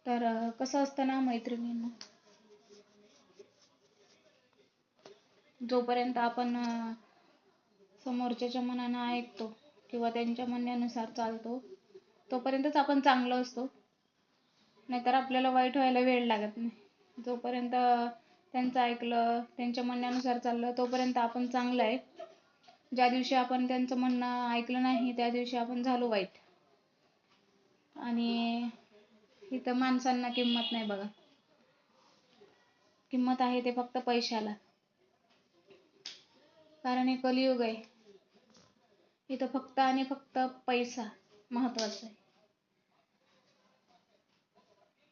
तर कसं असतं ना मैत्रिणींनो, जोपर्यंत आपण समोरच्याच्या मनानं ऐकतो किंवा त्यांच्या म्हणण्यानुसार चालतो, तोपर्यंतच आपण चांगलो असतो. नाहीतर आपल्याला वाईट व्हायला वेळ लागत नाही. जोपर्यंत त्यांचं ऐकलं, त्यांच्या म्हणण्यानुसार चाललं, तोपर्यंत आपण चांगलं आहे. ज्या दिवशी आपण त्यांचं म्हणणं ऐकलं नाही, त्या दिवशी आपण झालो वाईट. आणि इथं माणसांना किंमत नाही बघा. किंमत आहे ते फक्त पैशाला. कारण हे कलियुग आहे. इथं फक्त आणि फक्त पैसा महत्वाचा आहे.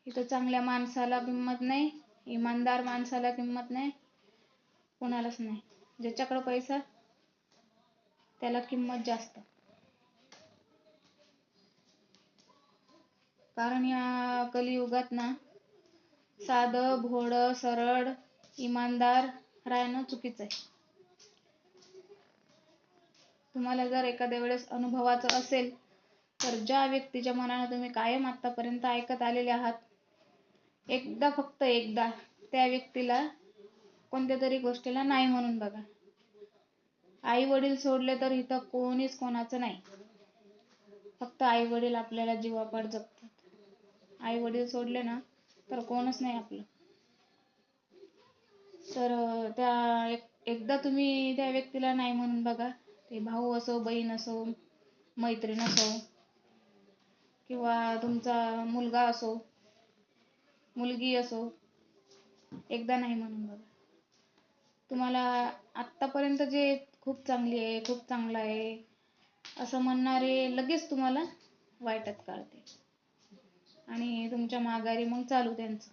इथं चांगल्या माणसाला किंमत नाही, इमानदार माणसाला किंमत नाही, कोणालाच नाही. ज्याच्याकडे पैसा त्याला किंमत जास्त. कारण या कलियुगात ना साधं भोळं सरळ इमानदार राहणं चुकीचं आहे. तुम्हाला जर एखाद्या वेळेस अनुभवाचं असेल तर ज्या व्यक्तीच्या मनानं तुम्ही कायम आतापर्यंत ऐकत आलेले आहात, एकदा फक्त एकदा त्या व्यक्तीला कोणत्या तरी गोष्टीला नाही म्हणून बघा. आई वडील सोडले तर इथं कोणीच कोणाचं नाही. फक्त आई वडील आपल्याला जीवापाड जपतात. आई वडील सोडले ना तर कोणच नाही आपलं. तर एकदा तुम्ही त्या व्यक्तीला नाही म्हणून बघा. ते भाऊ असो, बहीण असो, मैत्रीण असो किंवा तुमचा मुलगा असो, मुलगी असो, एकदा नाही म्हणून बघा. तुम्हाला आत्तापर्यंत जे खूप चांगली आहे, खूप चांगला आहे असं म्हणणारे लगेच तुम्हाला वाईटात काढते आणि तुमच्या माघारी मग चालू त्यांचं.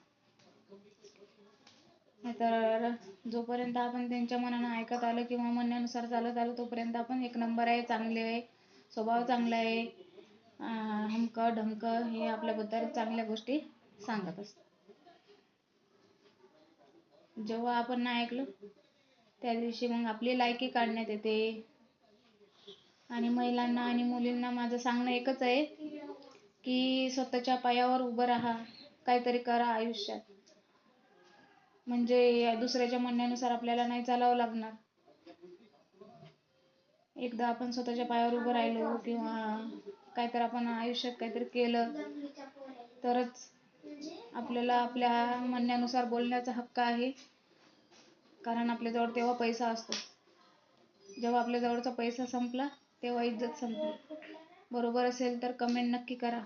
नाहीतर जोपर्यंत आपण त्यांच्या मनानं ऐकत आलं किंवा म्हणण्यानुसार चालत आलो, तोपर्यंत आपण एक नंबर आहे, चांगले आहे, स्वभाव चांगला आहे, हमकं ढमकं हे आपल्याबद्दल चांगल्या गोष्टी सांगत असतात. जेव्हा आपण नाही ऐकलं त्या दिवशी मग आपली लायकी काढण्यात येते. आणि महिलांना आणि मुलींना माझं सांगणं एकच आहे की स्वतःच्या पायावर उभं राहा, काहीतरी करा आयुष्यात. म्हणजे दुसऱ्याच्या म्हणण्यानुसार आपल्याला नाही चालावं लागणार. एकदा आपण स्वतःच्या पायावर उभं राहिलो किंवा काहीतरी आपण आयुष्यात काहीतरी केलं तरच आपल्याला आपल्या म्हणण्यानुसार बोलण्याचा हक्क आहे. कारण आपल्याजवळ तेव्हा पैसा असतो. जेव्हा आपल्या जवळचा पैसा संपला तेव्हा इज्जत संपली. बरोबर असेल तर कमेंट नक्की करा.